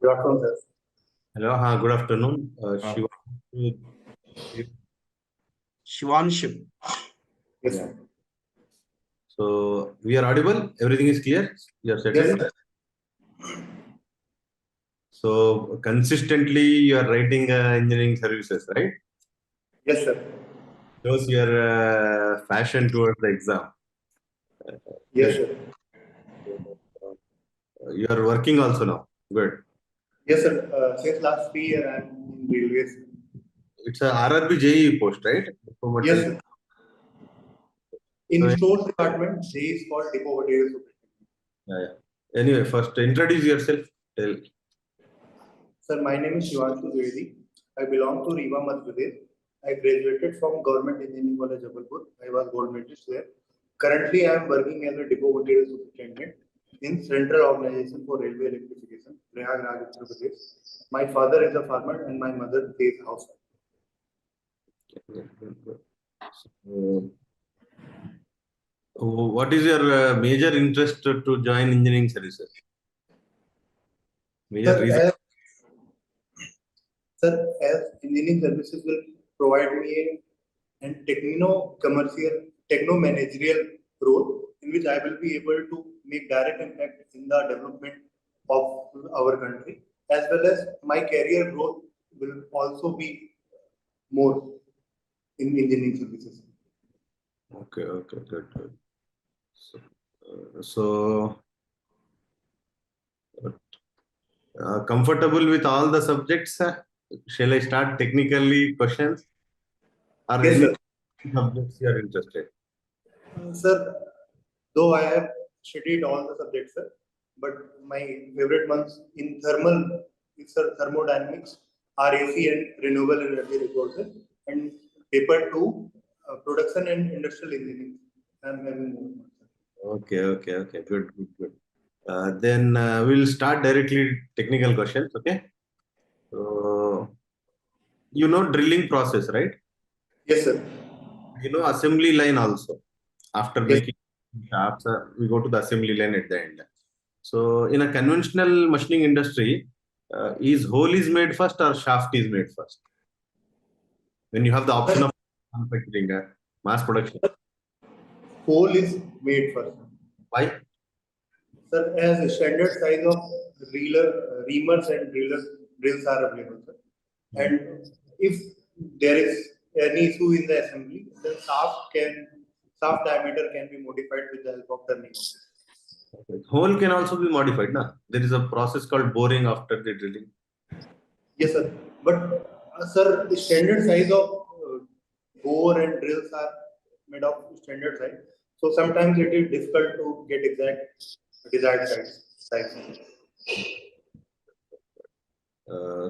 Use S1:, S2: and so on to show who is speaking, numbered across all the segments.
S1: Good afternoon, sir.
S2: Hello, good afternoon.
S3: Shivanshu.
S1: Yes,
S2: Yeah.
S1: sir.
S2: So we are audible. Everything is clear. You are
S1: Yes,
S2: settled.
S1: sir.
S2: So consistently you are writing engineering services, right?
S1: Yes, sir.
S2: Shows your passion towards the exam.
S1: Yes,
S2: Great.
S1: sir.
S2: You are working also now. Good.
S1: Yes, sir. Since last 3 years, I am in railways.
S2: It's a RRB JEE post, right?
S1: Yes, sir. In
S2: So,
S1: stores department, J is called depot material superintendent.
S2: yeah. Anyway, first introduce yourself. Tell.
S1: Sir, my name is Shivanshu Dwivedi. I belong to Riva, Madhya Pradesh. I graduated from Government Engineering College, Jabalpur. I was gold medalist there. Currently, I am working as a depot material superintendent in Central Organization for Railway Electrification, Prayagraj, Uttar Pradesh. My father is a farmer and my mother is a housewife.
S2: What is your major interest to join engineering services? Major
S1: Sir,
S2: reason.
S1: as engineering services will provide me an techno-commercial, techno-managerial role in which I will be able to make direct impact in the development of our country, as well as my career growth will also be more in engineering services.
S2: Okay, good. So comfortable with all the subjects? Shall I start technically questions? Or
S1: Yes,
S2: any
S1: sir.
S2: subjects you are interested?
S1: Sir, though I have studied all the subjects, sir, but my favorite ones in thermal is thermodynamics, RAC and renewable energy resources, and paper two, production and industrial engineering. I'm having more.
S2: Okay. Good. Then we'll start directly technical questions. Okay. So you know drilling process, right?
S1: Yes, sir.
S2: You know assembly line also. After
S1: Yes,
S2: making shafts, we go to the assembly line at the end. So in a conventional machining industry, is hole is made first or shaft is made first? When you have the option
S1: sir.
S2: of manufacturing mass production.
S1: Hole is made first.
S2: Why?
S1: Sir, as a standard size of reamers and drills are available, sir. And if there is any issue in the assembly, the shaft diameter can be modified with the help of turning.
S2: Hole can also be modified. Na? There is a process called boring after the drilling.
S1: Yes, sir. But sir, the standard size of bore and drills are made of standard size. So sometimes it is difficult to get exact desired size.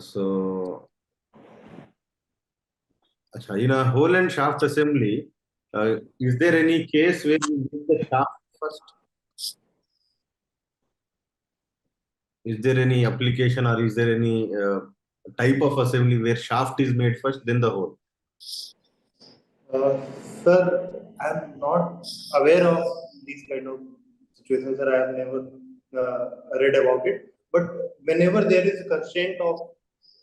S2: So, in a hole and shaft assembly, is there any case where you make the shaft first? Is there any application or is there any type of assembly where shaft is made first, then the hole?
S1: Uh, Sir, I'm not aware of these kind of situations, sir. I have never read about it. But whenever there is a constraint of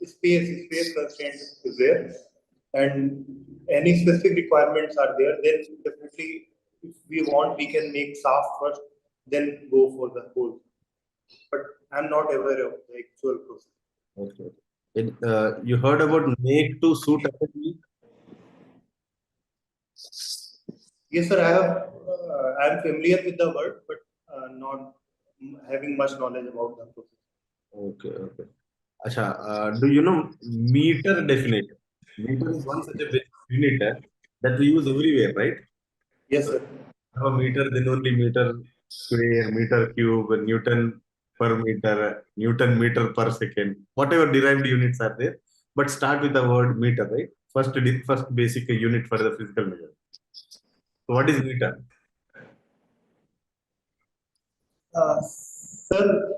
S1: space constraint is there, and any specific requirements are there, then definitely, if we want, we can make shaft first, then go for the hole. But I'm not aware of the actual process.
S2: Okay. You heard about make to suit assembly?
S1: Yes, sir. I'm familiar with the word, but not having much knowledge about the process.
S2: Okay. Do you know meter definition? Meter is one such a basic unit that we use everywhere, right?
S1: Yes,
S2: So,
S1: sir.
S2: have a meter, then only meter square, meter cube, Newton per meter, Newton meter per second, whatever derived units are there. But start with the word meter, right? First basic unit for the physical measure. So what is meter?
S1: Sir,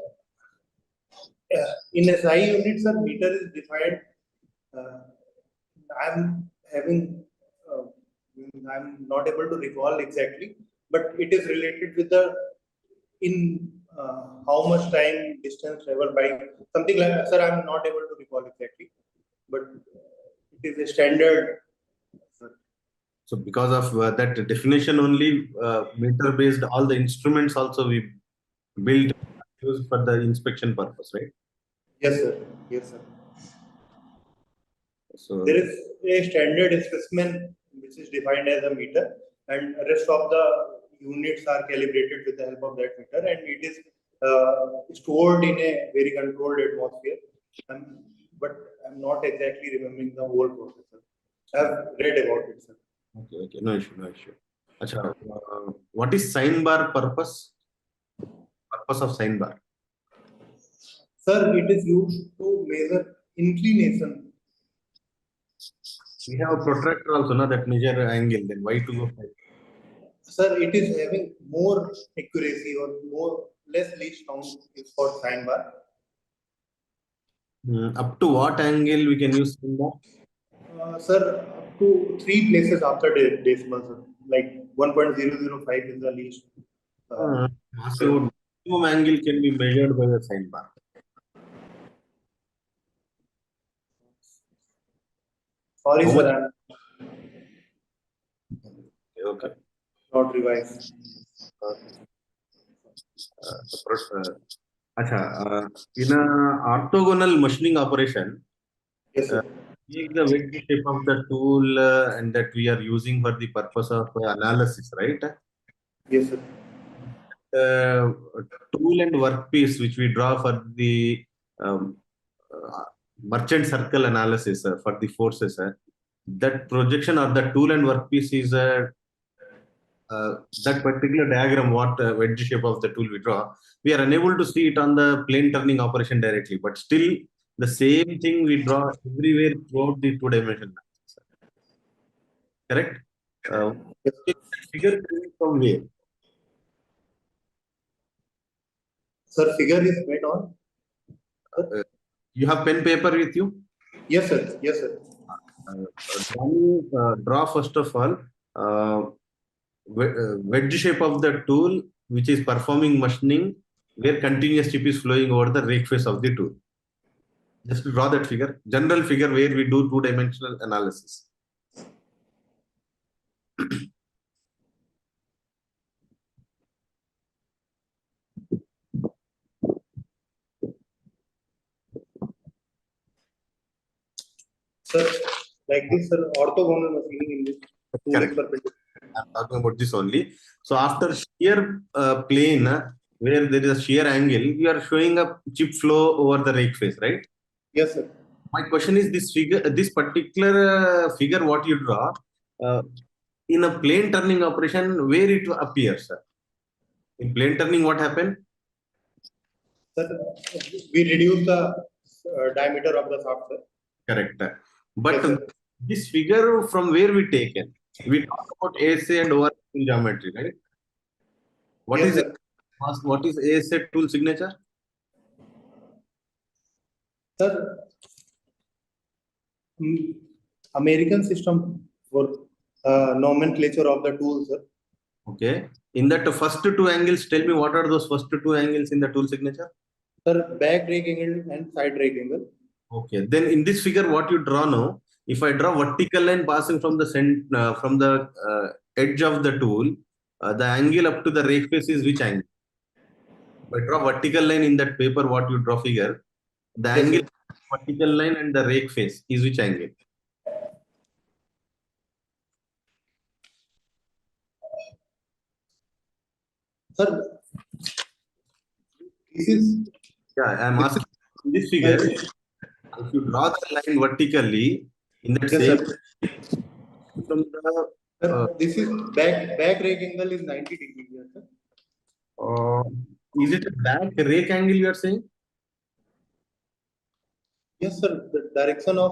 S1: in SI units, sir, meter is defined. Uh, I'm having, uh, I'm not able to recall exactly, but it is related with the in how much time distance traveled by something like that. Sir, I'm not able to recall exactly, but it is a standard. Sir.
S2: So because of that definition only, meter based, all the instruments also we build used for the inspection purpose, right?
S1: Yes, sir. Yes, sir.
S2: So
S1: There is a standard specimen which is defined as a meter, and rest of the units are calibrated with the help of that meter, and it is stored in a very controlled atmosphere. But I'm not exactly remembering the whole process, sir. I've read about it, sir.
S2: okay, no issue, no issue. Acha, what is sign bar purpose? Purpose of sign bar?
S1: Sir, it is used to measure inclination.
S2: We have a protractor also, no, that measure angle. Then why to go for it?
S1: Sir, it is having more accuracy or more less least count is for sign bar.
S2: Up to what angle we can use sign bar?
S1: Sir, up to 3 places after decimal, sir. Like 1.005 is the least.
S2: So maximum angle can be measured by the sign bar.
S1: Sorry,
S2: How
S1: sir,
S2: much?
S1: I'm
S2: Okay.
S1: not revised.
S2: In a orthogonal machining operation,
S1: Yes, sir.
S2: take the wedge shape of the tool and that we are using for the purpose of analysis, right?
S1: Yes, sir.
S2: Uh, Tool and workpiece which we draw for the um, merchant circle analysis for the forces. That projection of the tool and workpiece is that particular diagram, what wedge shape of the tool we draw, we are unable to see it on the plane turning operation directly, but still the same thing we draw everywhere throughout the two-dimensional axis. Correct?
S1: Yes.
S2: Figure coming from where?
S1: Sir, figure is made on.
S2: You have pen paper with you?
S1: Yes, sir. Yes, sir.
S2: Draw first of all wedge shape of the tool which is performing machining where continuous chip is flowing over the rake face of the tool. Just to draw that figure, general figure where we do two-dimensional analysis.
S1: Sir, like this, sir, orthogonal machining in this tool is
S2: Correct.
S1: perpendicular.
S2: I'm talking about this only. So after shear plane where there is a shear angle, you are showing a chip flow over the rake face, right?
S1: Yes, sir.
S2: My question is this figure, this particular figure, what you draw in a plane turning operation, where it appears? In plane turning, what happened?
S1: Sir, we reduce the diameter of the shaft, sir.
S2: Correct. But
S1: Yes, sir.
S2: this figure from where we taken? We talk about ASA and OR geometry, right? What
S1: Yes,
S2: is
S1: sir.
S2: what is ASA tool signature?
S1: Sir, American system for nomenclature of the tool, sir.
S2: Okay. In that first two angles, tell me what are those first two angles in the tool signature?
S1: Sir, back rake angle and side rake angle.
S2: Okay. Then in this figure, what you draw now, if I draw vertical line passing from the from the edge of the tool, the angle up to the rake face is which angle? If I draw vertical line in that paper, what you draw figure, the
S1: Yes,
S2: angle
S1: sir.
S2: vertical line and the rake face is which angle?
S1: Sir, this is
S2: Yeah, I'm asking in this figure, if you draw the line vertically in that
S1: yes,
S2: same
S1: sir.
S2: from the
S1: Sir, this is back rake angle is 90 degrees here, sir.
S2: uh, is it a back rake angle you are saying?
S1: Yes, sir. The direction of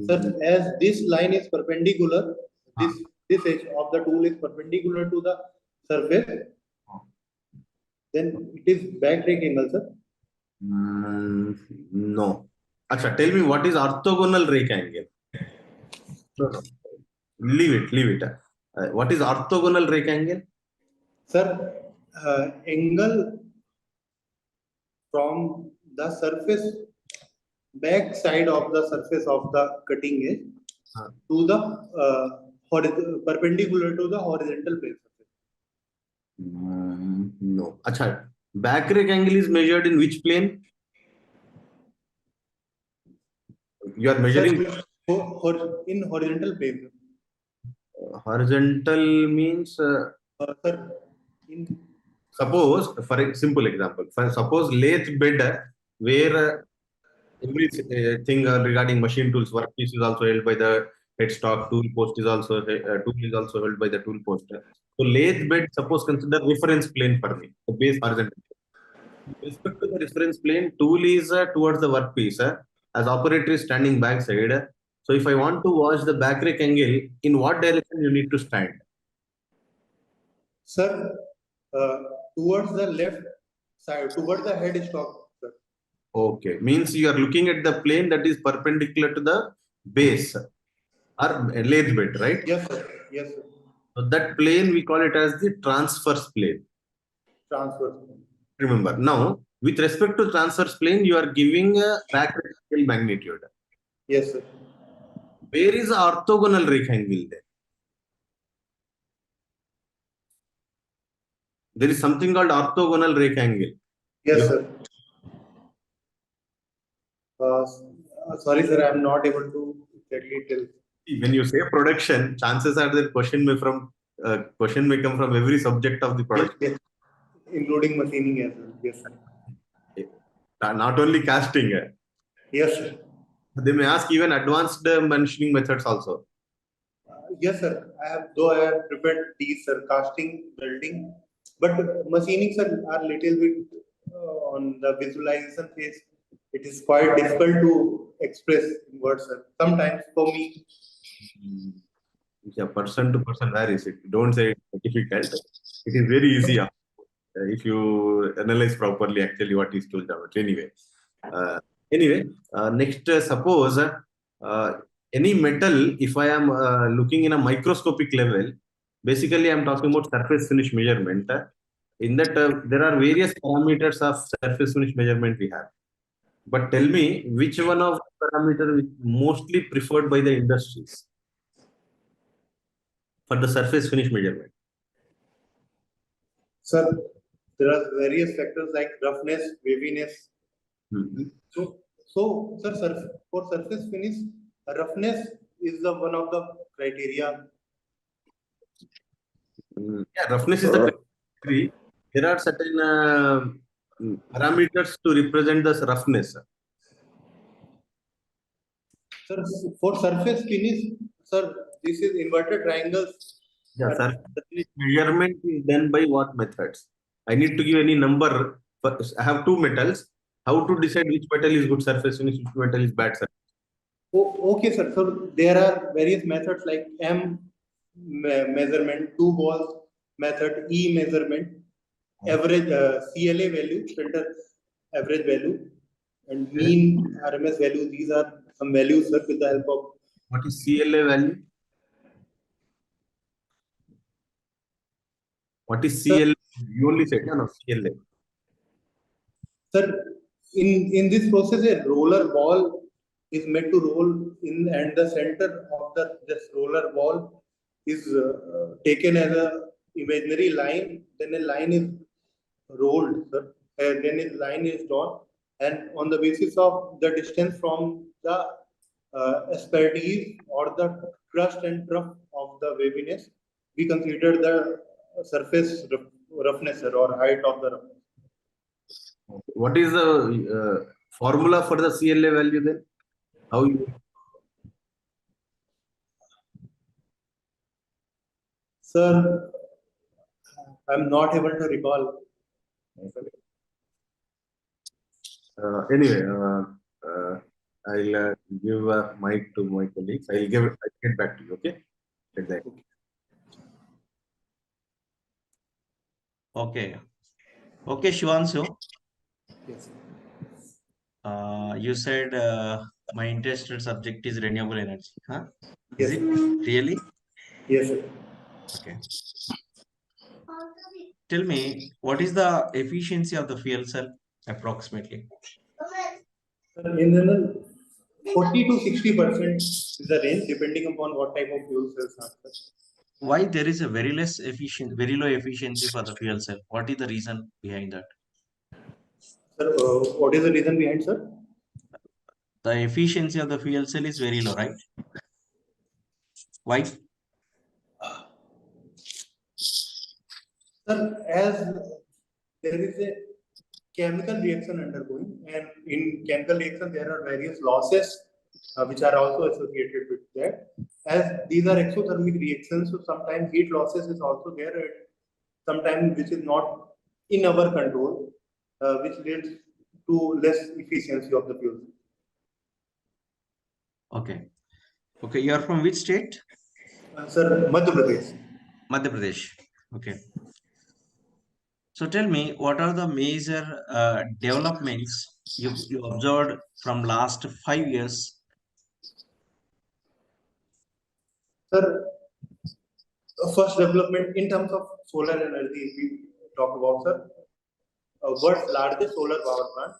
S1: sir,
S2: Mm,
S1: as this line is perpendicular,
S2: ah,
S1: this edge of the tool is perpendicular to the surface,
S2: ah.
S1: then it is back rake angle, sir.
S2: No. Acha, tell me what is orthogonal rake angle? No, no. Leave it, leave it. What is orthogonal rake angle?
S1: Sir, angle from the surface, back side of the surface of the cutting edge to the perpendicular to the horizontal plane surface.
S2: No. Acha, back rake angle is measured in which plane? You are measuring
S1: In horizontal plane.
S2: horizontal means
S1: Sir,
S2: suppose, for a simple example, suppose lathe bed where everything regarding machine tools, workpiece is also held by the headstock, tool post is also held by the tool post. So lathe bed, suppose consider reference plane for me, the base horizontal. With respect to the reference plane, tool is towards the workpiece, as operator is standing backside. So if I want to watch the back rake angle, in what direction you need to stand?
S1: Sir, towards the left side, towards the headstock, sir.
S2: Okay, means you are looking at the plane that is perpendicular to the base or lathe bed, right?
S1: Yes, sir. Yes, sir.
S2: So that plane we call it as the transverse plane.
S1: Transverse.
S2: Remember, now with respect to transverse plane, you are giving a back rake angle magnitude.
S1: Yes, sir.
S2: Where is the orthogonal rake angle there? There is something called orthogonal rake angle.
S1: Yes, sir. Sorry, sir, I'm not able to exactly tell.
S2: When you say production, chances are that question may come from every subject of the production.
S1: Yes, including machining as well. Yes, sir.
S2: Not only casting.
S1: Yes, sir.
S2: They may ask even advanced machining methods also.
S1: Yes, sir. I have prepared these, sir, casting, welding, but machining, sir, are little bit on the visualization phase. It is quite difficult to express in words, sir. Sometimes for me.
S2: Yeah, person to person varies. Don't say it's difficult. It is very easy if you analyze properly actually what is told about. Anyway, next suppose any metal, if I am looking in a microscopic level, basically I'm talking about surface finish measurement. In that there are various parameters of surface finish measurement we have. But tell me which one of the parameter is mostly preferred by the industries for the surface finish measurement?
S1: Sir, there are various factors like roughness, waviness. So, sir, for surface finish, roughness is the one of the criteria.
S2: Yeah, roughness is the criteria. There are certain parameters to represent this roughness.
S1: Sir, for surface finish, sir, this is inverted triangles.
S2: Yeah, surface measurement is done by what methods? I need to give any number. I have two metals. How to decide which metal is good surface finish, which metal is bad surface?
S1: Oh, okay, sir. So there are various methods like M measurement, two balls method, E measurement, average CLA value, filter average value, and mean RMS value. These are some values, sir, with the help of.
S2: What is CLA value? What is CLA? You only said no, CLA.
S1: Sir, in this process, a roller ball is made to roll in, and the center of this roller ball is taken as a imaginary line. Then a line is rolled, sir, and then a line is drawn, and on the basis of the distance from the asperities or the crust and trough of the waviness, we consider the surface roughness, sir, or height of the roughness.
S2: What is the formula for the CLA value then? How you?
S1: Sir, I'm not able to recall.
S2: Anyway, I'll give a mic to my colleagues. I'll get back to you. Okay. Exactly.
S3: Okay. Okay, Shivanshu.
S1: Yes.
S3: You said my interested subject is renewable energy. Huh?
S1: Yes.
S3: Is it really?
S1: Yes, sir.
S3: Okay. Tell me, what is the efficiency of the fuel cell? approximately?
S1: In general, 40 to 60% is the range, depending upon what type of fuel cells are.
S3: Why there is a very very low efficiency for the fuel cell? What is the reason behind that?
S1: Sir, what is the reason behind, sir?
S3: The efficiency of the fuel cell is very low, right? Why?
S1: Sir, as there is a chemical reaction undergoing, and in chemical reaction there are various losses which are also associated with that. As these are exothermic reactions, so sometimes heat losses is also there, and sometimes which is not in our control, which leads to less efficiency of the fuel.
S3: Okay. Okay, you are from which state?
S1: Sir, Madhya Pradesh.
S3: Madhya Pradesh. Okay. So tell me, what are the major developments you observed from last 5 years?
S1: Sir, first development in terms of solar energy, if we talk about, sir, world's largest solar power plant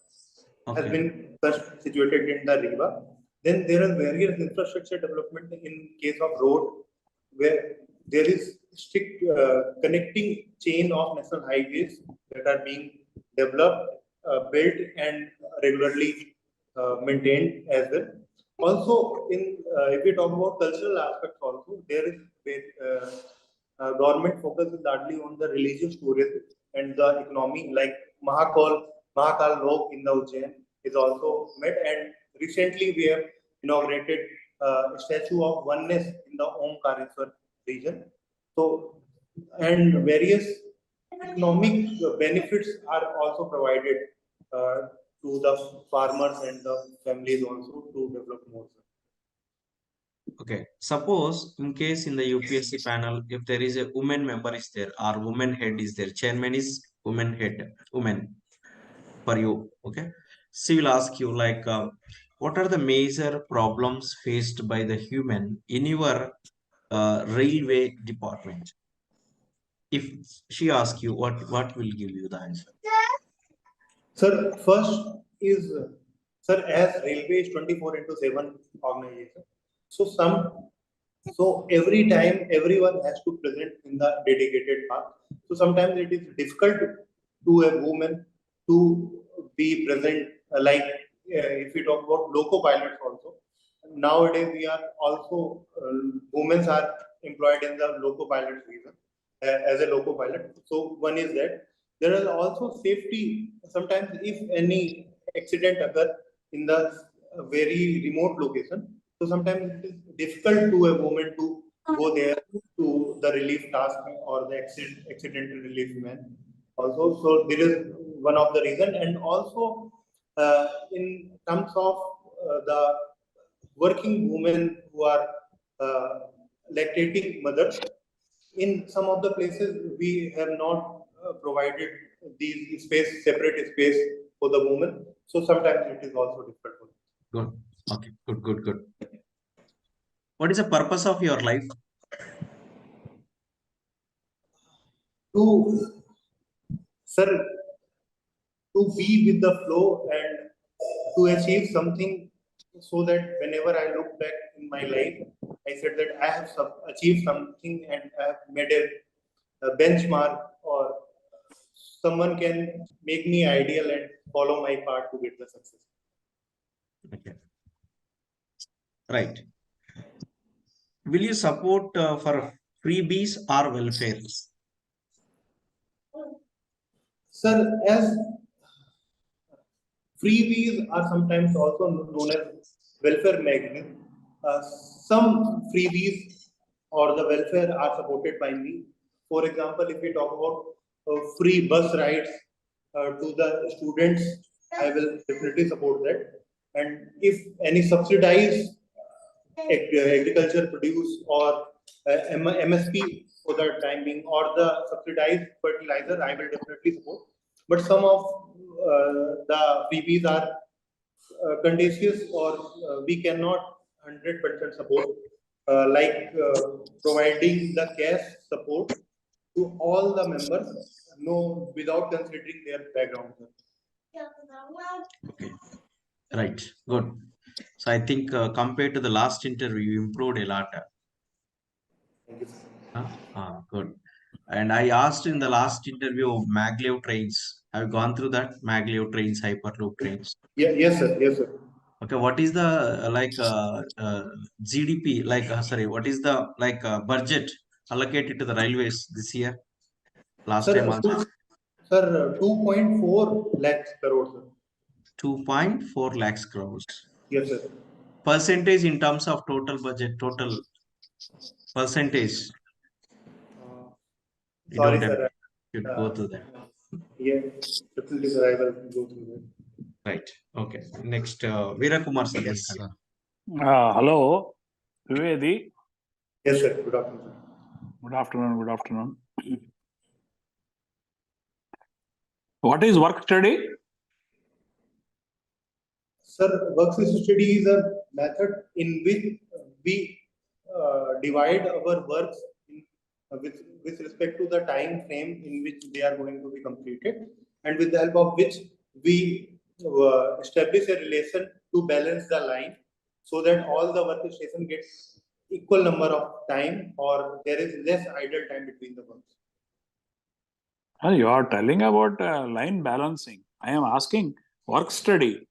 S1: has
S3: Okay.
S1: been first situated in the Riva. Then there are various infrastructure development in case of road, where there is strict connecting chain of national highways that are being developed, built, and regularly maintained as well. Also, in if we talk about cultural aspects, also there is government focus is largely on the religious tourism and the economy, like Mahakal Lok in the Ujjain is also met, and recently we have inaugurated a statue of oneness in the Omkareshwar region. So, and various economic benefits are also provided to the farmers and the families also to develop more.
S3: Okay. Suppose in case in the UPSC panel, if there is a woman member is there or woman head is there, chairman is woman head, woman for you. Okay. She will ask you like, what are the major problems faced by the human in your railway department? If she asks you, what will give you the answer?
S1: Sir, first is, sir, as railway is 24 into 7 organization. So every time everyone has to present in the dedicated path. So sometimes it is difficult to a woman to be present, like if we talk about loco pilots also. Nowadays we are also, women are employed in the loco pilot season as a loco pilot. So one is that. There is also safety. Sometimes if any accident occur in the very remote location, so sometimes it is difficult to a woman to go there to the relief task or the accidental relief man. Also, so there is one of the reason, and also in terms of the working women who are uh, lactating mothers, in some of the places we have not provided these separate space for the women. So sometimes it is also difficult for them.
S3: Good. Okay. Good. Good. Good. What is the purpose of your life?
S1: To, sir, to be with the flow and to achieve something, so that whenever I look back in my life, I said that I have achieved something and I have made a benchmark, or someone can make me ideal and follow my path to get the success.
S3: Okay. Right. Will you support for freebies or welfare?
S1: Sir, as freebies are sometimes also known as welfare mechanism. Some freebies or the welfare are supported by me. For example, if we talk about free bus rides to the students, I will definitely support that. And if any subsidized agriculture produce or MSP for the time being, or the subsidized fertilizer, I will definitely support. But some of the freebies are contagious, or we cannot 100% support, like providing the cash support to all the members, no, without considering their background.
S3: Okay, right, good. So I think compared to the last interview, you improved a lot.
S1: Thank you, sir.
S3: Good. And I asked in the last interview maglev trains. Have you gone through that? Maglev trains, hyperloop trains.
S1: Yeah, yes, sir. Yes, sir.
S3: Okay, what is the GDP? Sorry, what is the budget allocated to the railways this year? Last time
S1: Sir,
S3: also,
S1: sir, 2.4 lakhs crore, sir.
S3: 2.4 lakhs crores.
S1: Yes, sir.
S3: Percentage in terms of total budget, total percentage.
S1: Uh,
S3: You
S1: Sorry,
S3: don't have
S1: sir.
S3: to go to that.
S1: Yeah, definitely, sir. I will go through that.
S3: Right. Okay. Next, Veera Kumar sir.
S4: Yes,
S3: Yes.
S4: sir.
S5: Hello, Dwivedi.
S1: Yes, sir. Good afternoon, sir.
S5: Good afternoon. Good afternoon. What is work study?
S1: Sir, work study is a method in which we divide our works with respect to the time frame in which they are going to be completed, and with the help of which we establish a relation to balance the line so that all the workstation gets equal number of time or there is less idle time between the works.
S5: You are telling about line balancing. I am asking work study.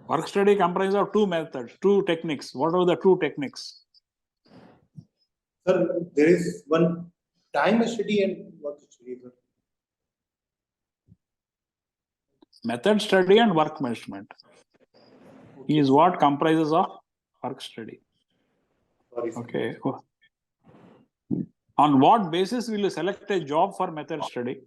S5: Work study comprises of two methods, two techniques. What are the two techniques?
S1: Sir, there is one time study and work study, sir.
S5: Method study and work measurement is what comprises of work study.
S1: Sorry, sir.
S5: Okay. On what basis will you select a job for method study?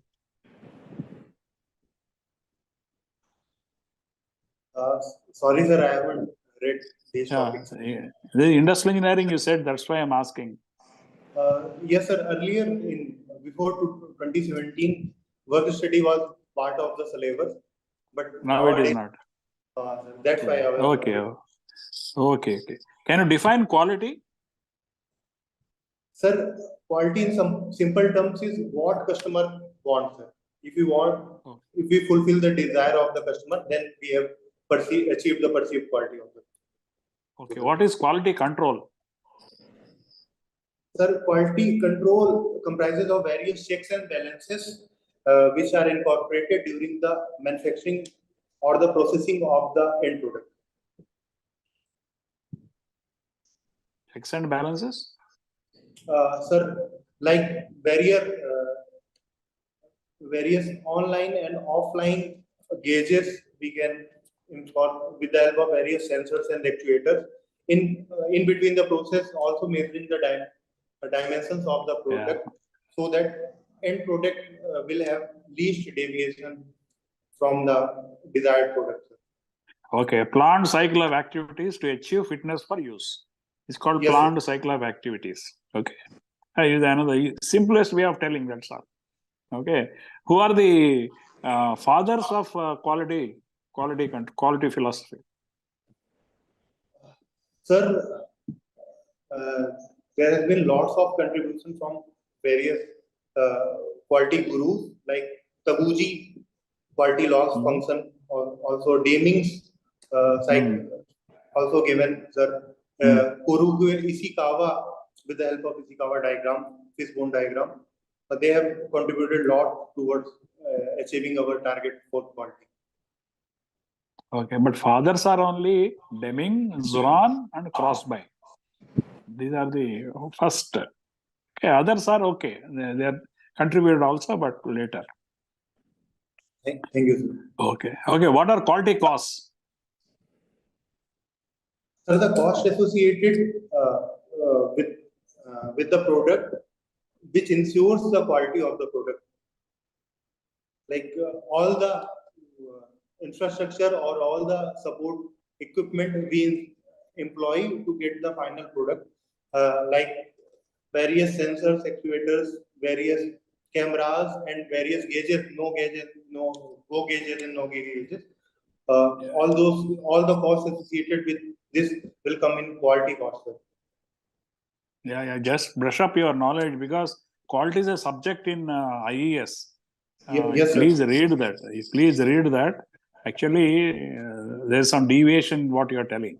S1: Sorry, sir, I haven't read these
S5: Yeah,
S1: topics.
S5: the industrial engineering you said, that's why I'm asking.
S1: Yes, sir. Earlier, before 2017, work study was part of the syllabus, but
S5: Now it is
S1: nowadays,
S5: not.
S1: that's why I was.
S5: Okay. Can you define quality?
S1: Sir, quality in some simple terms is what customer wants, sir. If we want, if we fulfill the desire of the customer, then we have achieved the perceived quality of the.
S5: Okay, what is quality control?
S1: Sir, quality control comprises of various checks and balances which are incorporated during the manufacturing or the processing of the end product.
S5: Checks and balances?
S1: Sir, like various online and offline gauges we can install with the help of various sensors and actuators. In between the process, also measuring the dimensions of the product so that end product will have least deviation from the desired product.
S5: Okay, planned cycle of activities to achieve fitness for use. It's called
S1: Yes,
S5: planned cycle of activities. Okay. I use another simplest way of telling, that's all. Okay. Who are the fathers of quality philosophy?
S1: Sir, there has been lots of contribution from various quality gurus like Tabuji, quality loss function, or also Deming's also given, sir. Kurugu Ishikawa, with the help of Ishikawa diagram, fishbone diagram, they have contributed a lot towards achieving our target for quality.
S5: Okay, but fathers are only Deming, Zuran, and Crosby. These are the first. Okay, others are okay. They are contributed also, but later.
S1: Thank you, sir.
S5: Okay. What are quality costs?
S1: So the cost associated with the product, which ensures the quality of the product, like all the infrastructure or all the support equipment we employ to get the final product, like various sensors, actuators, various cameras, and various gauges, no go gauges and no gauges. All the costs associated with this will come in quality cost.
S5: Yeah. Just brush up your knowledge because quality is a subject in IES.
S1: Yes, sir.
S5: Please read that. Please read that. Actually, there's some deviation in what you're telling.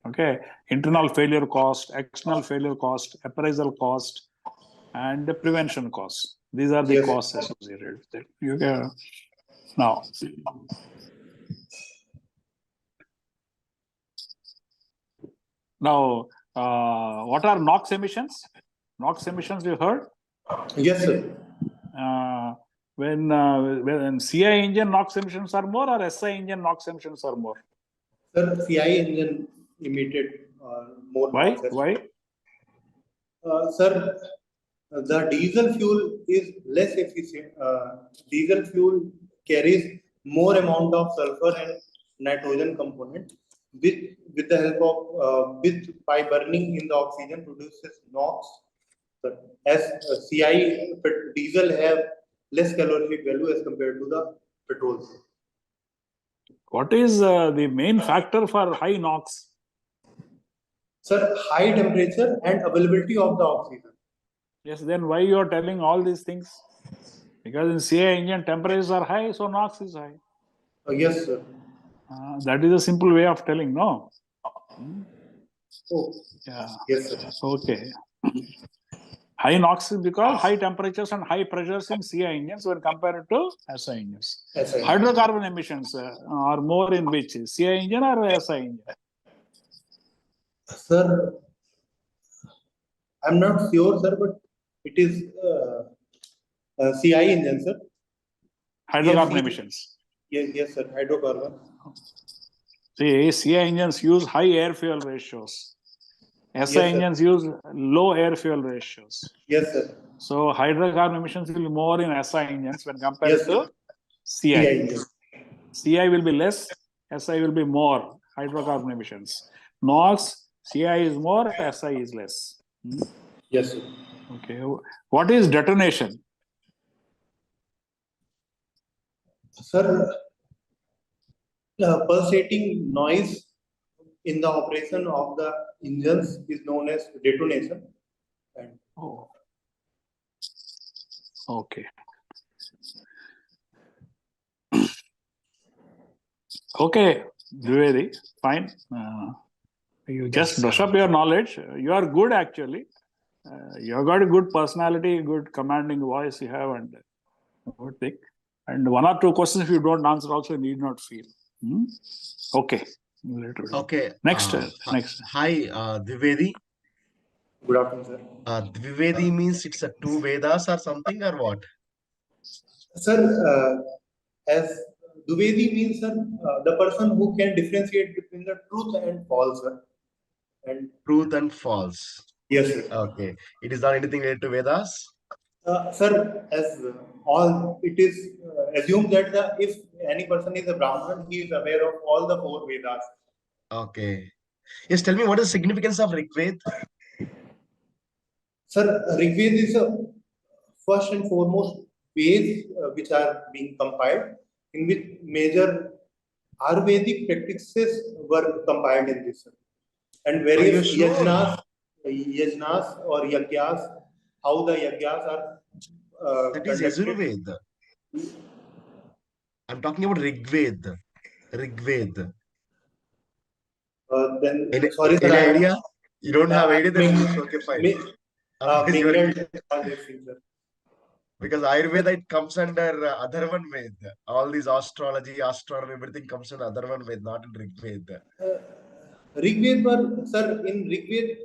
S5: Okay, internal failure cost, external failure cost, appraisal cost, and the prevention cost. These are the
S1: Yes.
S5: costs associated with it. You can now. Now, what are NOx emissions? NOx emissions, you heard?
S1: Yes, sir.
S5: When CI engine NOx emissions are more, or SI engine NOx emissions are more?
S1: Sir, CI engine emitted more
S5: Why?
S1: NOx.
S5: Why?
S1: Sir, the diesel fuel is less efficient. Diesel fuel carries more amount of sulfur and nitrogen component, with the help of by burning in the oxygen produces NOx. Sir, as CI diesel have less calorific value as compared to the petrol.
S5: What is the main factor for high NOx?
S1: Sir, high temperature and availability of the oxygen.
S5: Yes, then why you are telling all these things? Because in CI engine temperatures are high, so NOx is high.
S1: Yes, sir.
S5: That is a simple way of telling, no?
S1: Oh,
S5: Yeah.
S1: yes, sir.
S5: Okay. High NOx is because high temperatures and high pressures in CI engines when compared to SI engines.
S1: SI.
S5: Hydrocarbon emissions are more in which? CI engine or SI engine?
S1: Sir, I'm not sure, sir, but it is CI engine, sir.
S5: Hydrocarbon
S1: CFC.
S5: emissions.
S1: Yes, sir. Hydrocarbon.
S5: See, CI engines use high air fuel ratios. SI
S1: Yes, sir.
S5: engines use low air fuel ratios.
S1: Yes, sir.
S5: So hydrocarbon emissions will be more in SI engines when compared
S1: Yes,
S5: to
S1: sir.
S5: CI.
S1: CI engine.
S5: CI will be less, SI will be more hydrocarbon emissions. NOx, CI is more, SI is less.
S1: Yes, sir.
S5: Okay. What is detonation?
S1: Sir, pulsating noise in the operation of the engines is known as detonation. And
S5: Oh. Okay. Okay, Dwivedi, fine. You just brush up your knowledge. You are good actually. You have got a good personality, good commanding voice you have, and good thing. And one or two questions if you don't answer also you need not feel. Okay.
S3: Okay.
S5: Next. Next.
S3: Hi, Dwivedi.
S1: good afternoon, sir.
S3: Dwivedi means it's a two Vedas or something or what?
S1: Sir, as Dwivedi means, sir, the person who can differentiate between the truth and false, sir. And
S3: Truth and false.
S1: yes, sir.
S3: Okay. It is not anything related to Vedas?
S1: Sir, as all it is assumed that if any person is a Brahmin, he is aware of all the four Vedas.
S3: Okay. Yes, tell me what is the significance of Rigved?
S1: Sir, Rigved is first and foremost Veds which are being compiled, in which major Ayurvedic practices were compiled in this, sir. And various
S3: sure?
S1: yajnas or yagyas, how the yagyas are
S3: That is
S1: conducted.
S3: Yajurved. I'm talking about Rigved. Rigved.
S1: Then
S3: Any,
S1: sorry, sir,
S3: any
S1: I
S3: idea? You don't have idea, then
S1: am
S3: it's okay, fine.
S1: mingled all these things, sir.
S3: Because Ayurveda, it comes under Atharvan Ved. All these astrology, astronomy, everything comes under Atharvan Ved, not in Rigved.
S1: Rigved, sir, in Rigved,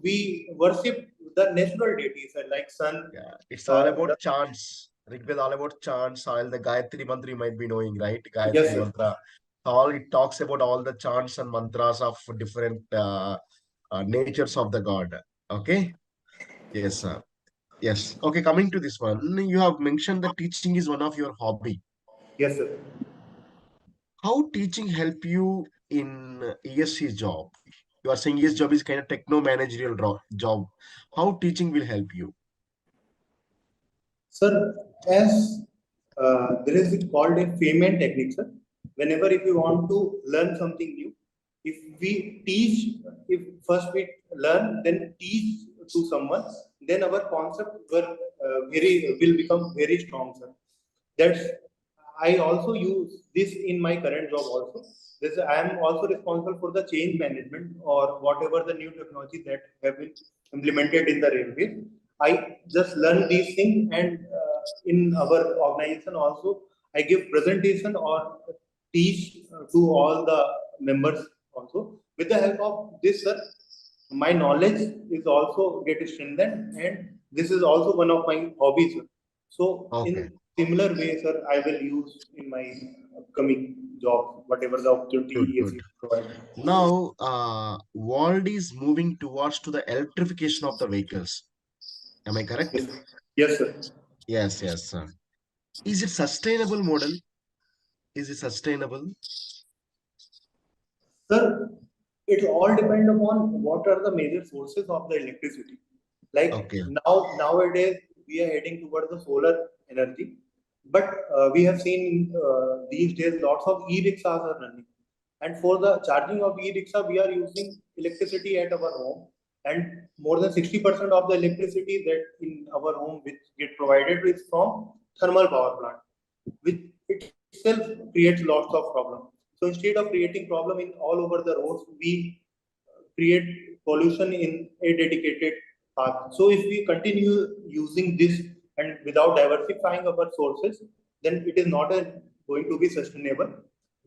S1: we worship the natural deities, like sun.
S3: Yeah, it's all about chants. Rigved all about chants. All the Gayatri mantra you might be knowing, right? Gayatri
S1: Yes, sir.
S3: mantra. All it talks about all the chants and mantras of different natures of the god. Okay. Yes, sir. Yes. Okay. Coming to this one, you have mentioned that teaching is one of your hobby.
S1: Yes, sir.
S3: How teaching help you in ESC job? You are saying ESC job is kind of techno managerial job. How teaching will help you?
S1: Sir, as there is called a Feynman technique, sir. Whenever if you want to learn something new, if we teach, if first we learn, then teach to someone, then our concept will become very strong, sir. That's I also use this in my current job also. This I am also responsible for the change management or whatever the new technology that have been implemented in the railways. I just learn these things, and in our organization also I give presentation or teach to all the members also. With the help of this, sir, my knowledge is also get strengthened, and this is also one of my hobbies, sir. So
S4: Okay.
S1: in similar way, sir, I will use in my upcoming job, whatever the opportunity
S4: Good,
S1: ESE
S4: good.
S1: provides.
S4: Now, world is moving towards to the electrification of the vehicles. Am I correct?
S1: Yes, yes, sir.
S4: Yes, yes, sir. Is it sustainable model? Is it sustainable?
S1: Sir, it all depend upon what are the major sources of the electricity. Like
S4: Okay.
S1: nowadays we are heading towards the solar energy, but we have seen these days lots of e-rickshaws are running, and for the charging of e-rickshaw we are using electricity at our home, and more than 60% of the electricity that in our home which get provided is from thermal power plant, which itself creates lots of problem. So instead of creating problem in all over the roads, we create pollution in a dedicated path. So if we continue using this and without diversifying our sources, then it is not going to be sustainable.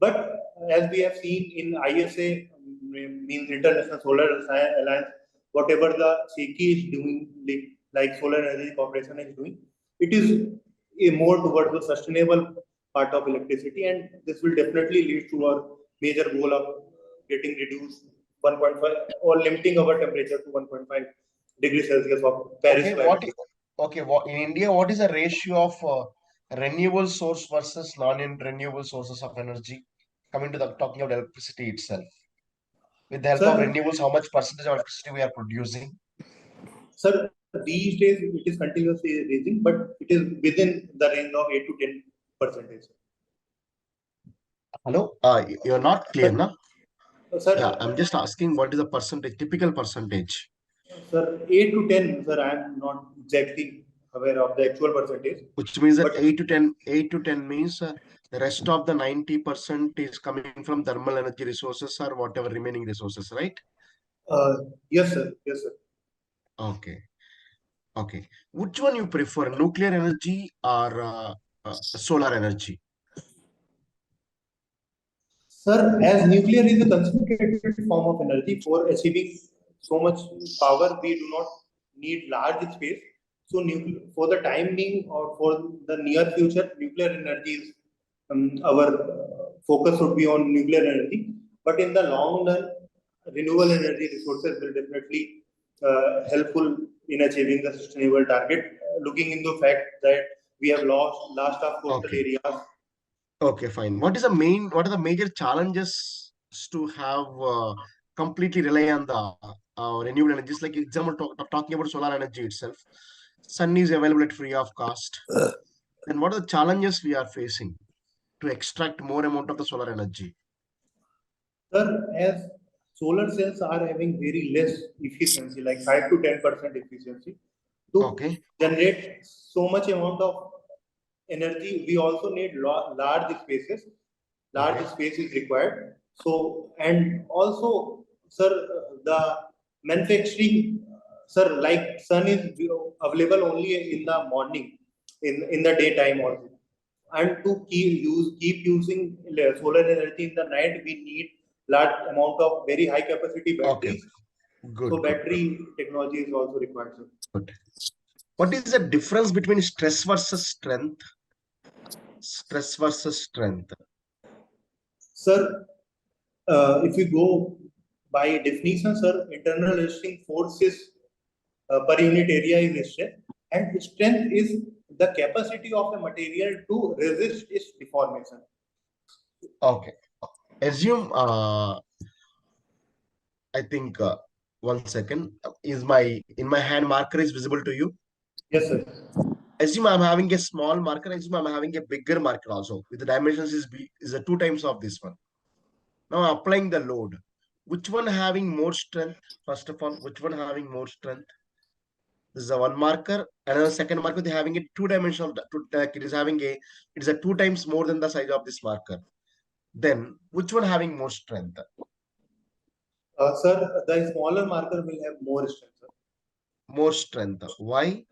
S1: But as we have seen in ISA, means International Solar Alliance, whatever the SECI is doing, like Solar Energy Corporation is doing, it is a more towards the sustainable part of electricity, and this will definitely lead to our major goal of getting reduced 1.5 or limiting our temperature to 1.5 degrees Celsius of Paris
S4: Okay,
S1: climate.
S4: what in India, what is the ratio of renewable source versus non-renewable sources of energy? Coming to the talking about electricity itself. With the help of
S1: Sir,
S4: renewables, how much percentage of electricity we are producing?
S1: sir, these days it is continuously raising, but it is within the range of 8 to 10%.
S4: Hello? You're not clear,
S1: Sir,
S4: na? Yeah,
S1: sir,
S4: I'm just asking what is the percentage, typical percentage?
S1: sir, 8 to 10, sir, I am not exactly aware of the actual percentage,
S4: Which means that
S1: but
S4: 8 to 10 means the rest of the 90% is coming from thermal energy resources or whatever remaining resources, right?
S1: uh, yes, sir, yes, sir.
S4: Okay. Okay. Which one you prefer, nuclear energy or solar energy?
S1: Sir, as nuclear is a concentrated form of energy, for achieving so much power, we do not need large space. So, for the time being or for the near future, nuclear energy is our focus would be on nuclear energy. But in the long run, renewable energy resources will definitely helpful in achieving the sustainable target. Looking into the fact that we have lost our coastal
S4: Okay.
S1: areas.
S4: Okay, fine. What are the major challenges to have completely rely on the renewable energies? Like example, talking about solar energy itself, sun is available at free of cost. Then what are the challenges we are facing to extract more amount of the solar energy?
S1: Sir, as solar cells are having very less efficiency, like 5 to 10% efficiency, to
S4: Okay,
S1: generate so much amount of energy, we also need large spaces. Large
S4: okay,
S1: space is required. So, and also, sir, the manufacturing, sir, like sun is available only in the morning, in the daytime also. And to keep using solar energy in the night, we need large amount of very high capacity
S4: okay.
S1: batteries. So
S4: Good, good, good,
S1: battery technology is also required, sir.
S4: good. What is the difference between stress versus strength? Stress versus strength.
S1: Sir, if we go by definition, sir, internal resisting force is per unit area is strength, and strength is the capacity of a material to resist its deformation.
S4: Okay. Assume, I think, 1 second. Is my in my hand marker is visible to you?
S1: Yes, sir.
S4: Assume I'm having a small marker. Assume I'm having a bigger marker also. With the dimensions is a 2 times of this one. Now I'm applying the load. Which one having more strength? First of all, which one having more strength? This is a one marker. Another second marker, they're having a two-dimensional. It is a 2 times more than the size of this marker. Then which one having more strength?
S1: Sir, the smaller marker will have more strength, sir.
S4: More strength. Why?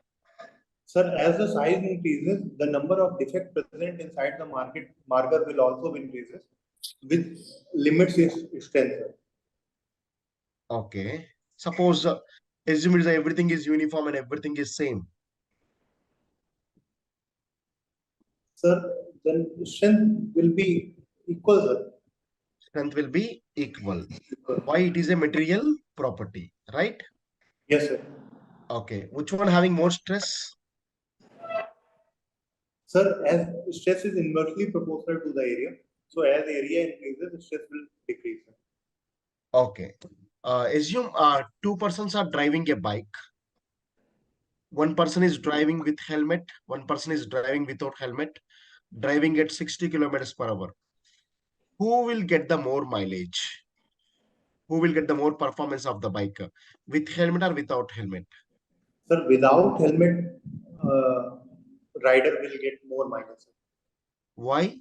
S1: Sir, as the size increases, the number of defects present inside the marker will also increases, which limits its strength, sir.
S4: Okay. Suppose assume is everything is uniform and everything is same.
S1: Sir, then strength will be equal, sir.
S4: Strength will be equal. Why? It is a material property, right?
S1: Yes, sir.
S4: Okay. Which one having more stress?
S1: Sir, as stress is inversely proportional to the area, so as area increases, stress will decrease, sir.
S4: Okay. Assume two persons are driving a bike. One person is driving with helmet. One person is driving without helmet. Driving at 60 kilometers per hour. Who will get the more mileage? Who will get the more performance of the bike? With helmet or without helmet?
S1: Sir, without helmet, rider will get more mileage, sir.
S4: Why?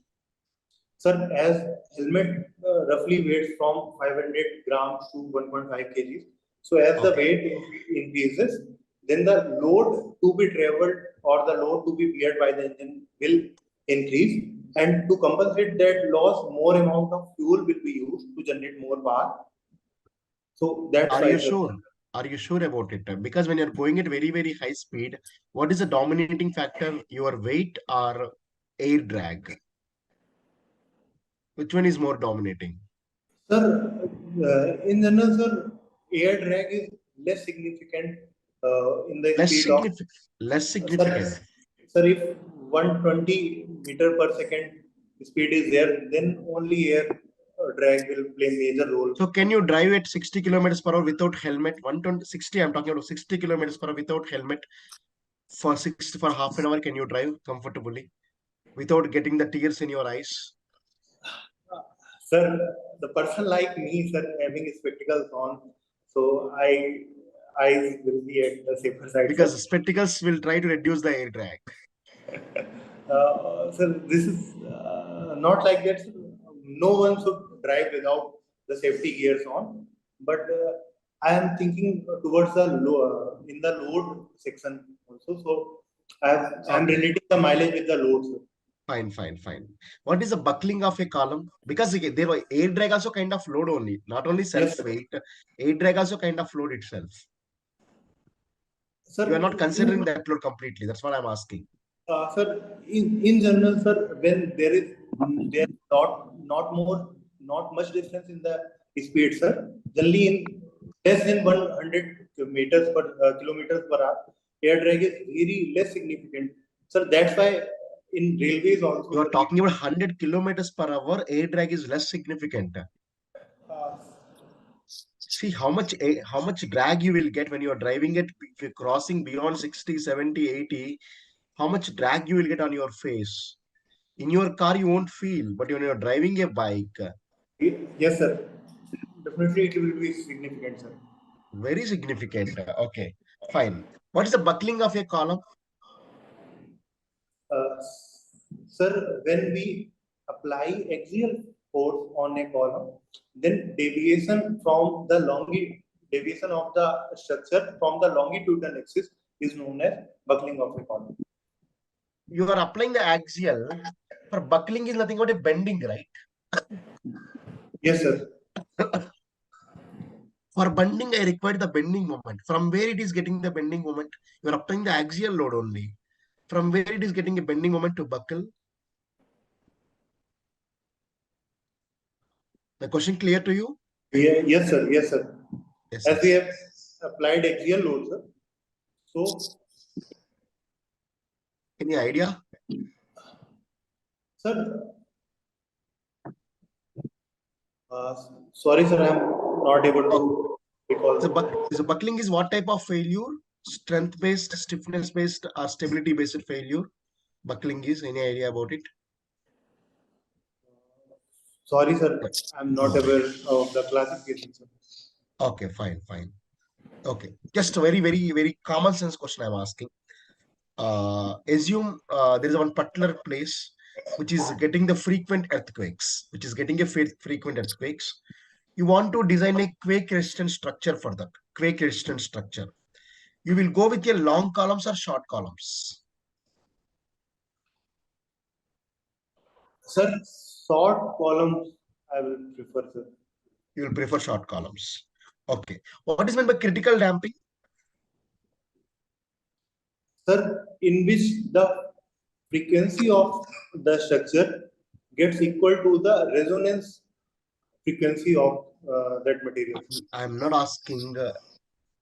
S1: Sir, as helmet roughly weighs from 500 grams to 1.5 kgs. So as the weight increases, then the load to be traveled or the load to be beared by the engine will increase. And to compensate that loss, more amount of fuel will be used to generate more power. So that's
S4: Are
S1: why,
S4: you
S1: sir.
S4: sure? Are you sure about it? Because when you're going at very, very high speed, what is the dominating factor? Your weight or air drag? Which one is more dominating?
S1: Sir, in general, sir, air drag is less significant in the speed of.
S4: Less significant.
S1: Sir, if 120 meter per second speed is there, then only air drag will play major role.
S4: So can you drive at 60 kilometers per hour without helmet? 120, I'm talking about 60 kilometers per hour without helmet for half an hour. Can you drive comfortably without getting the tears in your eyes?
S1: Sir, the person like me, sir, having spectacles on, so I will be at the safer side.
S4: Because
S1: sir.
S4: spectacles will try to reduce the air drag.
S1: Sir, this is not like that. No one should drive without the safety gears on. But I am thinking towards the in the load section also. So I am relating the mileage with the load. Sir.
S4: Fine. What is the buckling of a column? Because again, there were air drag also kind of load only, not only self weight. Air drag also kind of load itself.
S1: Sir,
S4: you are not considering that load completely. That's what I'm asking.
S1: Sir, in general, sir, when there is not much difference in the speed, sir. Generally, in less than 100 kilometers per hour, air drag is very less significant. Sir, that's why in railways also.
S4: You are talking about 100 kilometers per hour. Air drag is less significant. See how much drag you will get when you are driving it, if you're crossing beyond 60, 70, 80, how much drag you will get on your face. In your car, you won't feel, but when you're driving a bike.
S1: Yes, sir. Definitely it will be significant, sir.
S4: Very significant. Okay, fine. What is the buckling of a column?
S1: Sir, when we apply axial force on a column, then deviation of the structure from the longitudinal axis is known as buckling of a column.
S4: You are applying the axial. For buckling is nothing but a bending, right?
S1: Yes, sir.
S4: For bending, I require the bending moment. From where it is getting the bending moment? You are applying the axial load only. From where it is getting a bending moment to buckle? The question clear to you?
S1: Yeah, yes, sir. Yes, sir.
S4: Yes,
S1: as we have applied axial load, sir. So,
S4: any idea?
S1: Sir, sorry, sir, I am not able to recall.
S4: So buckling is what type of failure? Strength-based, stiffness-based, or stability-based failure? Buckling is, any idea about it?
S1: Sorry, sir, I'm not aware of the classification, sir.
S4: Okay, fine. Okay, just a very common sense question I'm asking. Assume there is one particular place which is getting the frequent earthquakes, which is getting a frequent earthquakes. You want to design a quake resistant structure for that quake resistant structure. You will go with your long columns or short columns?
S1: Sir, short columns I will prefer, sir.
S4: You will prefer short columns. Okay. What is meant by critical damping?
S1: Sir, in which the frequency of the structure gets equal to the resonance frequency of that material.
S4: I'm not asking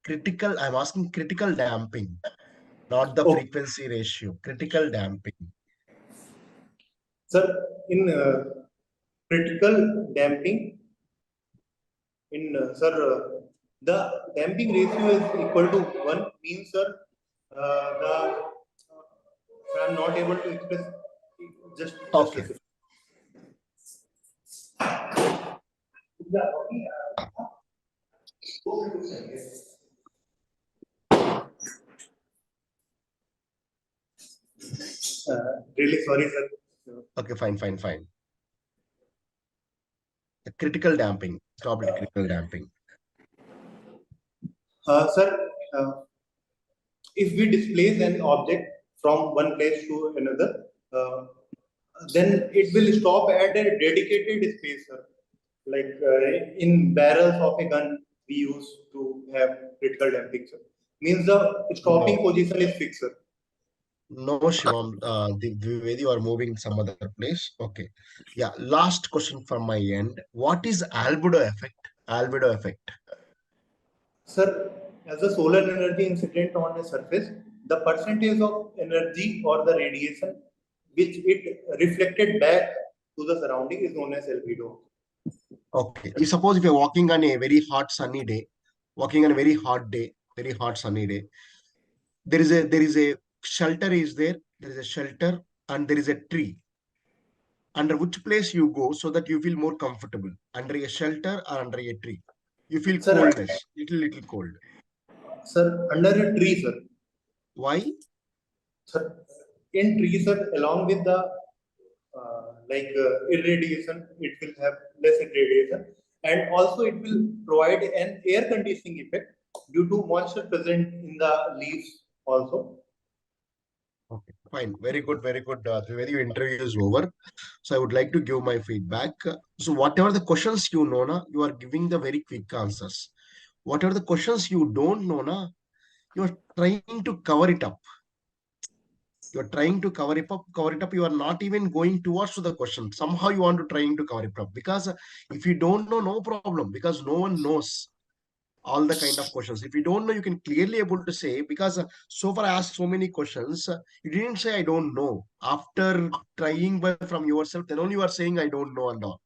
S4: critical, I'm asking critical damping, not the
S1: Oh,
S4: frequency ratio. Critical damping.
S1: sir, in critical damping, in sir, the damping ratio is equal to 1 means, sir, I'm not able to express just
S4: Okay.
S1: a second. Really sorry, sir.
S4: Okay, fine. The critical damping. Stop at critical damping.
S1: Sir, uh, if we displace an object from one place to another, then it will stop at a dedicated space, sir. Like in barrels of a gun, we used to have critical damping, sir. Means the stopping
S4: No,
S1: position is fixed, sir.
S4: no, Shivam. The way you are moving some other place. Okay. Yeah. Last question from my end. What is albedo effect? Albedo effect.
S1: Sir, as a solar energy incident on a surface, the percentage of energy or the radiation which it reflected back to the surrounding is known as albedo.
S4: Okay. You suppose if you're walking on a very hot sunny day, walking on a very hot day, very hot sunny day, there is a shelter is there. There is a shelter and there is a tree. Under which place you go so that you feel more comfortable? Under a shelter or under a tree? You feel
S1: Sir,
S4: coldness, little cold.
S1: sir, under a tree, sir.
S4: Why?
S1: Sir, in trees, sir, along with the irradiation, it will have less irradiation, and also it will provide an air conditioning effect due to moisture present in the leaves also.
S4: Okay, fine. Very good, very good. Trivedi, your interview is over. So I would like to give my feedback. So whatever the questions you know, na, you are giving the very quick answers. Whatever the questions you don't know, na, you are trying to cover it up. You are trying to cover it up. You are not even going towards to the question. Somehow you want to trying to cover it up. Because if you don't know, no problem. Because no one knows all the kind of questions. If you don't know, you can clearly able to say, because so far I asked so many questions, you didn't say I don't know. After trying by from yourself, then only you are saying I don't know and all.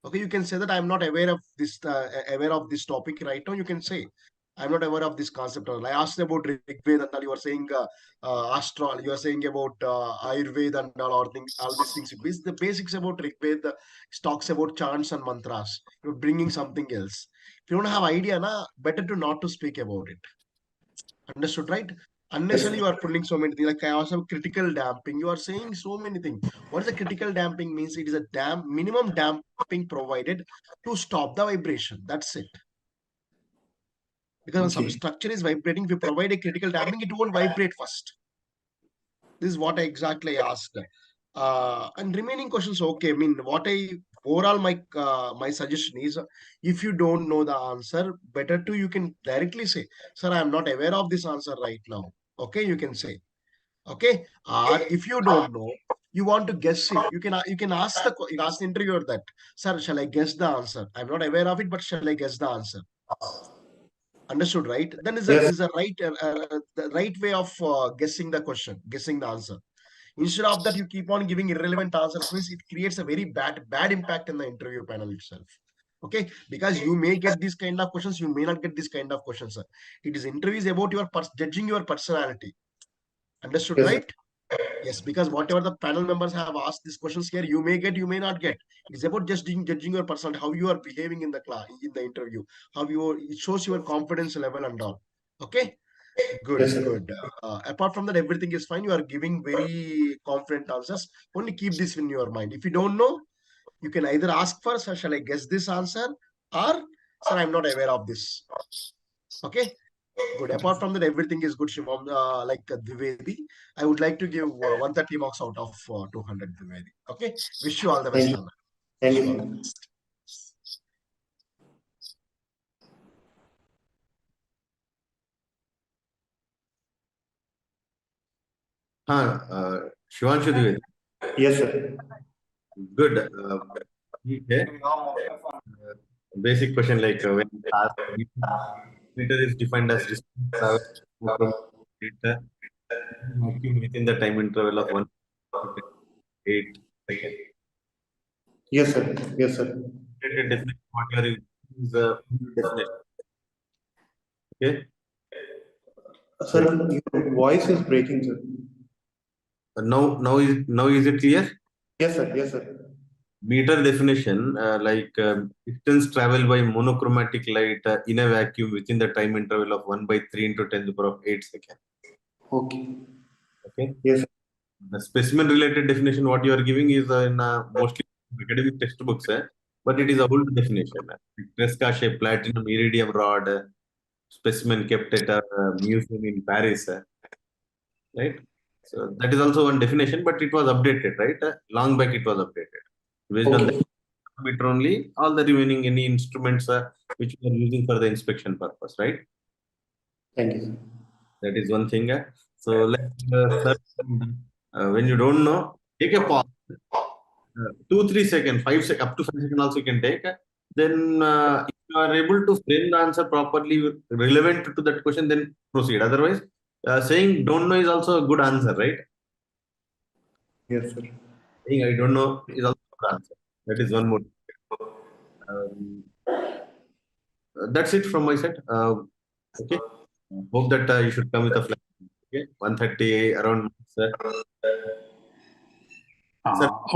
S4: Okay, you can say that I'm not aware of this topic right now. You can say I'm not aware of this concept. Or I asked about Rigved and all. You are saying astral. You are saying about Ayurveda and all these things. The basics about Rigved talks about chants and mantras. You're bringing something else. If you don't have idea, na, better to not to speak about it. Understood, right? Unnecessarily, you are pulling so many things. Like I also critical damping. You are saying so many things. What is a critical damping means? It is a minimum damping provided to stop the vibration. That's it. Because when some
S1: Okay.
S4: structure is vibrating, if you provide a critical damping, it won't vibrate first. This is what I exactly asked. And remaining questions, okay. I mean, what I overall my suggestion is, if you don't know the answer, better to you can directly say, "Sir, I am not aware of this answer right now." Okay, you can say. Okay, or if you don't know, you want to guess it. You can ask the interviewer that, "Sir, shall I guess the answer? I'm not aware of it, but shall I guess the answer?" Understood, right? Then is a
S1: Yes.
S4: this is a right the right way of guessing the question, guessing the answer. Instead of that, you keep on giving irrelevant answers, means it creates a very bad impact in the interview panel itself. Okay, because you may get these kind of questions, you may not get this kind of questions. Sir. It is interviews about your judging your personality. Understood,
S1: Yes, sir.
S4: right? Yes, because whatever the panel members have asked these questions here, you may get, you may not get. It's about just judging your personality, how you are behaving in the class, in the interview, how you it shows your confidence level and all. Okay. Good,
S1: Yes, sir.
S4: good. Apart from that, everything is fine. You are giving very confident answers. Only keep this in your mind. If you don't know, you can either ask for, sir, shall I guess this answer? Or, sir, I'm not aware of this. Okay. Good. Apart from that, everything is good, Shivam. Dwivedi, I would like to give 130 marks out of 200, Dwivedi. Okay. Wish you all the best.
S1: Thank you. Thank
S4: Wish you all the
S1: you.
S4: best.
S2: Shivanshu Dwivedi.
S1: Yes, sir.
S2: Good. Okay. Basic question like when asked, meter is defined as distance traveled from meter vacuum within the time interval of 1.8 seconds.
S1: Yes, sir. Yes, sir.
S2: Definition what you are using is the definition. Okay.
S1: Sir, your voice is breaking, sir.
S2: Now is it clear?
S1: Yes, sir. Yes, sir.
S2: Meter definition distance traveled by monochromatic light in a vacuum within the time interval of 1/3 into 10 to the power of 8 seconds.
S1: Okay.
S2: Okay.
S1: Yes, sir.
S2: The specimen related definition what you are giving is in mostly academic textbooks, but it is a old definition. Tresca shape platinum iridium rod specimen kept at a museum in Paris, right? So that is also one definition, but it was updated, right? Long back it was updated. Based on
S1: Okay.
S2: that meter only, all the remaining any instruments which we are using for the inspection purpose, right?
S1: Thank you, sir.
S2: That is one thing. So let's when you don't know, take a pause. 2-3 seconds, 5 seconds, up to 5 seconds also you can take. Then if you are able to frame the answer properly, relevant to that question, then proceed. Otherwise, saying don't know is also a good answer, right?
S1: Yes, sir.
S2: Saying I don't know is also a good answer. That is one more. Um, that's it from my side. Okay. Hope that you should come with a flag. Okay. 130 around. Sir.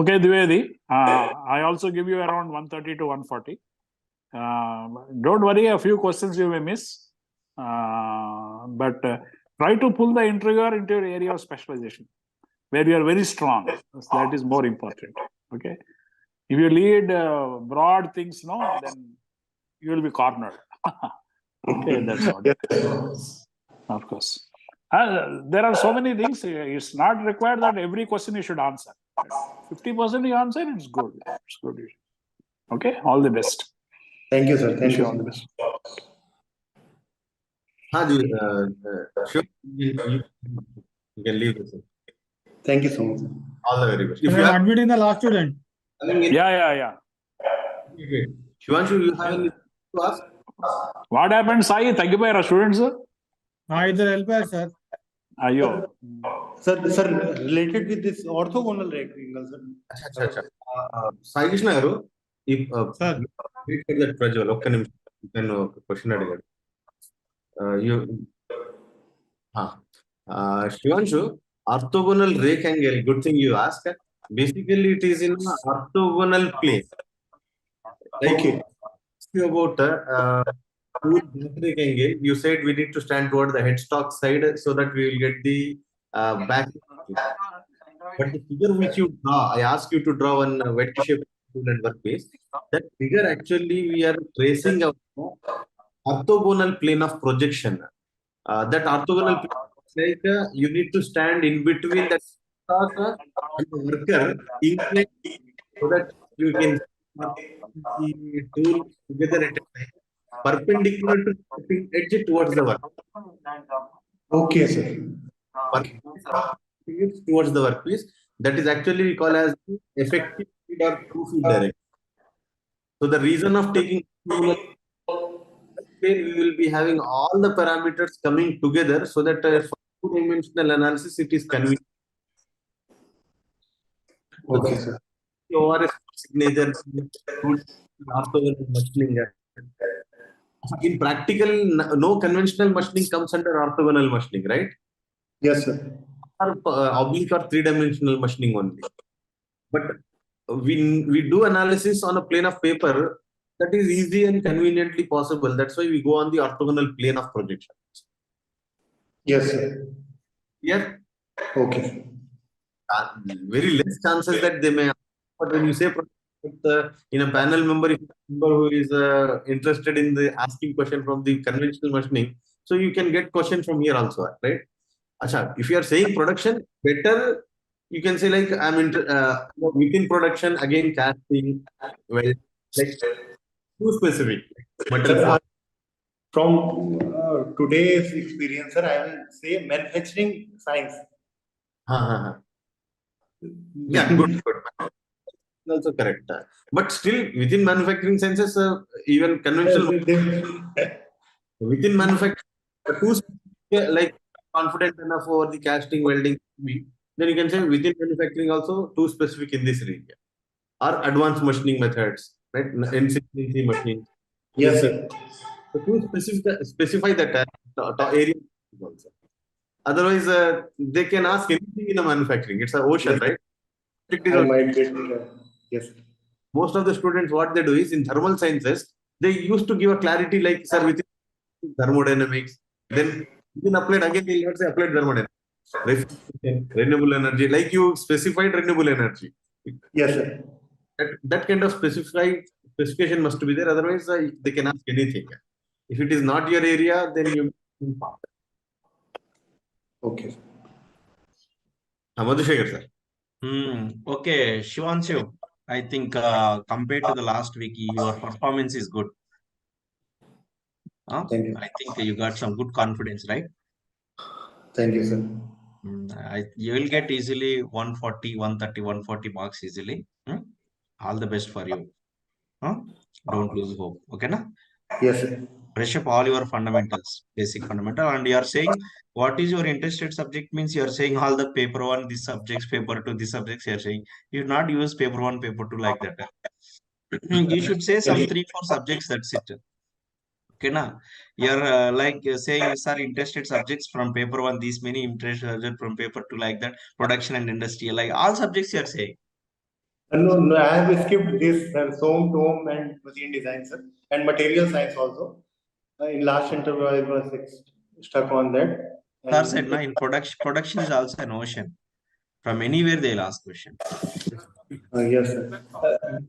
S5: Okay, Dwivedi. I also give you around 130 to 140. Don't worry, a few questions you may miss. But try to pull the intriguer into your area of specialization, where you are very strong. That is more important. Okay. If you lead broad things, no, then you will be cornered. Okay, that's all.
S1: Yes.
S5: Of course. There are so many things. It's not required that every question you should answer. 50% you answer, it's good. It's good. Okay, all the best.
S1: Thank you, sir. Thank
S5: Wish
S1: you.
S5: you all the best.
S2: Sure, you can leave this.
S1: Thank you so much.
S2: All the very best. If
S6: Sir,
S2: you
S6: I'm
S2: have
S6: admitting the last student.
S5: Yeah.
S2: Shivanshu, you have any to ask?
S5: What happened, Sai? Thank you, my students.
S6: Either help, sir.
S5: Ayo.
S1: Sir, related with this orthogonal rectangle, sir.
S2: Sai Krishna garu, if
S6: Sir.
S2: wait for that Prajwal, ఒక్క నిమిషం నేను ఒక question అడిగాడు Shivanshu, orthogonal rectangle, good thing you ask. Basically, it is in an orthogonal plane. Like,
S1: Okay.
S2: about rectangle, you said we need to stand toward the headstock side so that we will get the back. But the figure which you draw, I ask you to draw one wedge shape tool and workpiece. That figure actually we are tracing a orthogonal plane of projection. That orthogonal plane, like you need to stand in between the stock and the worker inclined so that you can see the tool together at a time, perpendicular to the edge towards the work.
S1: Okay, sir.
S2: Towards the workpiece. That is actually we call as the effective feed or true feed direction. So the reason of taking plane, we will be having all the parameters coming together so that for two-dimensional analysis it is convenient.
S1: Okay, sir.
S2: ORS signature, orthogonal machining. In practical, no conventional machining comes under orthogonal machining, right?
S1: Yes, sir.
S2: Or oblique or three-dimensional machining only. But we do analysis on a plane of paper that is easy and conveniently possible. That's why we go on the orthogonal plane of projection.
S1: Yes, sir.
S2: Yeah,
S1: Okay.
S2: very less chances that they may. But when you say in a panel member, if member who is interested in the asking question from the conventional machining, so you can get question from here also, right? Acha, if you are saying production, better you can say like within production again casting, well, like too specific. Metal
S1: Sir,
S2: form.
S1: from today's experience, sir, I will say manufacturing science.
S2: Yeah, good, good. Also correct. But still, within manufacturing sciences, even conventional within manufacturing, who's like confident enough over the casting, welding, then you can say within manufacturing also too specific in this area or advanced machining methods, right? NCNC machining.
S1: Yes,
S2: CNC.
S1: sir.
S2: So to specify that area also. Otherwise, they can ask anything in a manufacturing. It's an ocean, right? It is
S1: I
S2: ocean.
S1: might get yes.
S2: Most of the students, what they do is in thermal sciences, they used to give a clarity like, sir, within thermodynamics, then within applied, again, they'll not say applied thermodynamics, refrigeration, renewable energy, like you specified renewable energy.
S1: Yes, sir.
S2: That kind of specification must be there, otherwise, they can ask anything. If it is not your area, then you.
S1: Okay.
S2: Madhushekhar, sir.
S3: Okay, Shivanshu, I think compared to the last week, your performance is good.
S1: Thank you.
S3: I think you got some good confidence, right?
S1: Thank you, sir.
S3: You will get easily 140, 130, 140 marks easily. All the best for you. Don't lose hope. Okay, na?
S1: Yes, sir.
S3: Brush up all your fundamentals, basic fundamental, and you are saying what is your interested subject means you are saying all the paper one, this subjects, paper two, this subjects you are saying. You should not use paper one, paper two like that. You should say some 3-4 subjects, that's it. Okay, na? You're saying these are interested subjects from paper one, these many interested subjects from paper two like that, production and industry, like all subjects you are saying.
S1: No, I have skipped this, sir. Tome and machine design, sir, and material science also. In last interview, I was stuck on that.
S3: Sir said, na, in production is also an ocean. From anywhere they'll ask question.
S1: Yes, sir.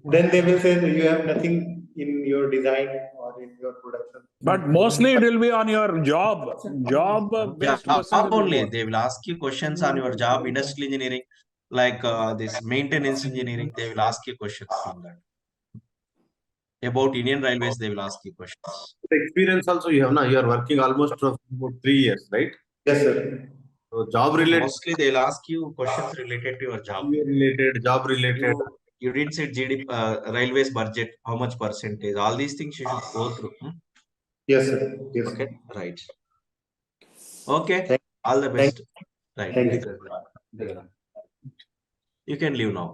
S1: Then they will say that you have nothing in your design or in your production.
S5: But mostly it will be on your job. Job-based questions will be
S3: Only
S5: more.
S3: they will ask you questions on your job, industrial engineering, like this maintenance engineering. They will ask you questions from that. About Indian Railways, they will ask you questions.
S2: The experience also you have now. You are working almost for about 3 years, right?
S1: Yes, sir.
S2: So job related.
S3: Mostly they'll ask you questions related to your job.
S2: Related, job related.
S3: You didn't say GDP, railways budget, how much percentage, all these things you should go through.
S1: Yes, sir. Yes.
S3: Okay, right. Okay, all the best. Right.
S1: Thank you.
S3: You can leave now.